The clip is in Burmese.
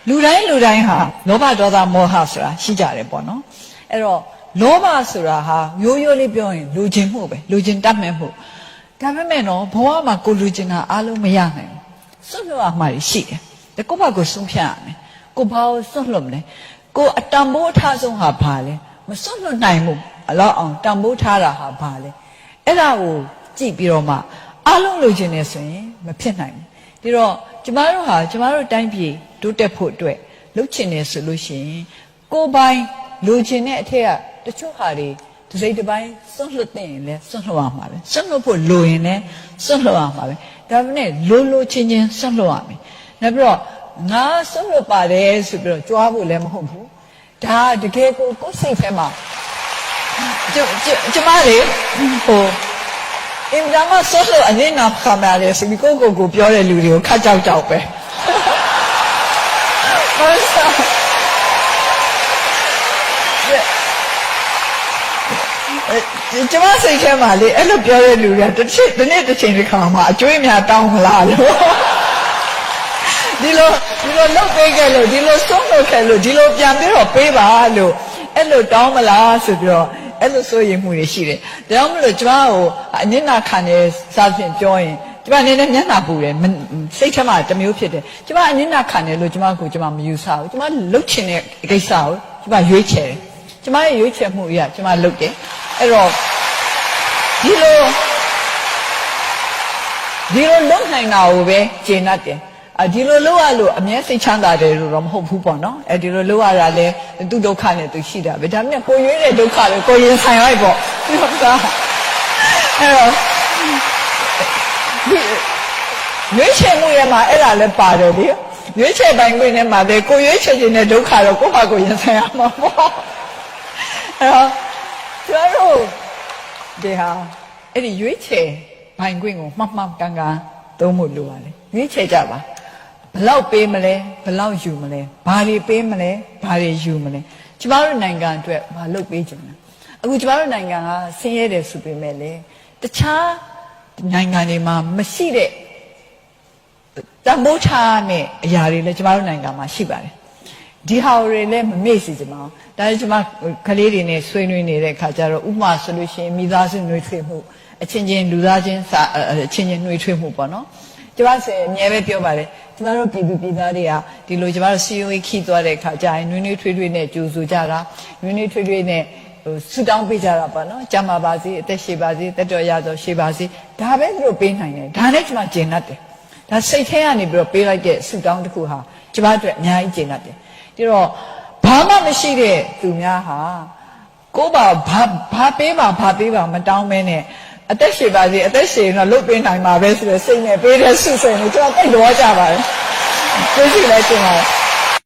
လူတိုင်းဟာလောဘဒေါသမောဟဆိုတာရှိကြတယ်ပေါ့နော်အဲ့တော့လောဘဆိုတာဟာရိုးရိုးလေးပြောရင်လူချင်းမှုပဲလူချင်းတတ်မဲ့မှုဒါပေမဲ့နော်ဘဝမှာကိုလူချင်းတာအားလုံးမရနိုင်ဘူးစွန့်လွတ်ရမှာရှိတယ်ဒါကိုယ့်ဘာကိုစွန့်ဖြတ်ရမယ်ကိုဘာကိုစွန့်လွတ်မလဲကိုအတန်ဖိုးထားဆုံးဟာဘာလဲမစွန့်လွတ်နိုင်ဘူးအလောက်အောင်တန်ဖိုးထားတာဟာဘာလဲအဲ့ဒါကိုကြည့်ပြီးတော့မှအားလုံးလူချင်းနေဆိုရင်မဖြစ်နိုင်ဘူးဒီတော့ကျမတို့တိုင်းပြည်တိုးတက်ဖို့အတွက်လှုပ်ချင်နေဆိုလို့ရှိရင်ကိုယ်ပိုင်လူချင်းတဲ့အထက်ကတချို့ဟာတွေဒီစိတ်တစ်ပိုင်းစွန့်လွတ်တဲ့ရင်လည်းစွန့်လွတ်ရမှာပဲစွန့်လွတ်ဖို့လိုရင်လည်းစွန့်လွတ်ရမှာပဲဒါပေမဲ့လိုချင်းစွန့်လွတ်ရမယ်နောက်ပြီးတော့ငါစွန့်လွတ်ပါတယ်ဆိုပြီးတော့ကြွားဖို့လည်းမဟုတ်ဘူးဒါတကယ်ကိုယ်စိတ်ထဲမှာကျမလေးဟိုအင်တာမဆွလို့အနေနာခါမှာလေဆိုပြီးကိုပြောတဲ့လူတွေကိုခတ်ကြောက်ပဲဟုတ်စားကျမစိတ်ထဲမှာလေအဲ့လိုပြောတဲ့လူတွေကတစ်နေ့တစ်ချိန်တစ်ခါမှအကျွေးများတောင်းမလားလို့ဒီလိုလုပ်ပေးခဲ့လို့ဒီလိုဆုံးလုပ်ခဲ့လို့ဒီလိုပြန်ပြီးတော့ပေးပါလို့အဲ့လိုတောင်းမလားဆိုပြီးတော့အဲ့လိုဆိုရင်မှုတွေရှိတယ်ဒါကြောင့်မလို့ကျမကိုအနစ်နာခံနေစားဖြင့်ပြောရင်ကျမနည်းနည်းမျက်နှာပူတယ်စိတ်ထဲမှာတစ်မျိုးဖြစ်တယ်ကျမအနစ်နာခံတယ်လို့ကျမမယူဆဘူးကျမလှုပ်ချင်တဲ့ကိစ္စကိုကျမရွေးချယ်တယ်ကျမရဲ့ရွေးချယ်မှုအရာကျမလုပ်တယ်အဲ့တော့ဒီလိုလုပ်နိုင်တာကိုပဲကျေနပ်တယ်ဒီလိုလုပ်ရလို့အမြဲစိတ်ချမ်းသာတယ်လို့တော့မဟုတ်ဘူးပေါ့နော်ဒီလိုလုပ်ရတာလဲသူ့ဒုက္ခနဲ့သူရှိတာပဲဒါပေမဲ့ကိုရွေးတဲ့ဒုက္ခပဲကိုရင်ဆိုင်လိုက်ပေါ့ဟုတ်ကဲ့အဲ့တော့ရွေးချယ်မှုရဲ့မှာအဲ့ဒါလဲပါတယ်လေရွေးချယ်ပိုင်ခွင့်နဲ့မှာပဲကိုရွေးချယ်ခြင်းတဲ့ဒုက္ခတော့ကိုယ့်ဟာကိုရင်ဆိုင်ရမှာပေါ့အဲ့တော့ကျွန်တော်တို့ဒီဟာအဲ့ဒီရွေးချယ်ပိုင်ခွင့်ကိုမှန်ကန်သုံးဖို့လိုပါလေရွေးချယ်ကြပါဘလောက်ပေးမလဲဘလောက်ယူမလဲဘာတွေပေးမလဲဘာတွေယူမလဲကျမတို့နိုင်ငံအတွက်ဘာလုပ်ပေးကြလဲအခုကျမတို့နိုင်ငံကဆင်းရဲတယ်ဆိုပေမဲ့လေတခြားနိုင်ငံတွေမှာမရှိတဲ့တန်ဖိုးထားတဲ့အရာတွေလည်းကျမတို့နိုင်ငံမှာရှိပါတယ်ဒီဟာတွေလည်းမမေ့စီကြမအောင်ဒါကျမကလေးတွေနဲ့ဆွေးနွေးနေတဲ့ခါကျတော့ဥပမာဆိုလို့ရှိရင်မိသားစုနှွေးထွေးမှုအချင်းချင်းလူသားချင်းအချင်းချင်းနှွေးထွေးမှုပေါ့နော်ကျမဆိုအမြဲပဲပြောပါတယ်ကျမတို့ပြည်သားတွေကဒီလိုကျမတို့ COE ခီးသွားတဲ့အခါကျရင်နွေးထွေးနဲ့ကြိုဆိုကြတာနွေးထွေးနဲ့ဆူတောင်းပေးကြတာပေါ့နော်ကျမပါစေအသက်ရှည်ပါစေတက်တော်ရသောရှည်ပါစေဒါပဲသူတို့ပေးနိုင်တယ်ဒါနဲ့ကျမကျင်တတ်တယ်ဒါစိတ်ထဲကနေပြီးတော့ပေးလိုက်တဲ့ဆူတောင်းတစ်ခုဟာကျမအတွက်အများကြီးကျင်တတ်တယ်ဒီတော့ဘာမှမရှိတဲ့သူများဟာကိုယ်ဘာပေးပါမတောင်းမဲနဲ့အသက်ရှည်ပါစေအသက်ရှည်တော့လုပ်ပေးနိုင်မှာပဲဆိုတဲ့စိတ်နဲ့ပေးတဲ့ဆုဆိုရင်ကျွန်တော်သိတော့ကြပါတယ်ကျေးဇူးလည်းတင်ပါတယ်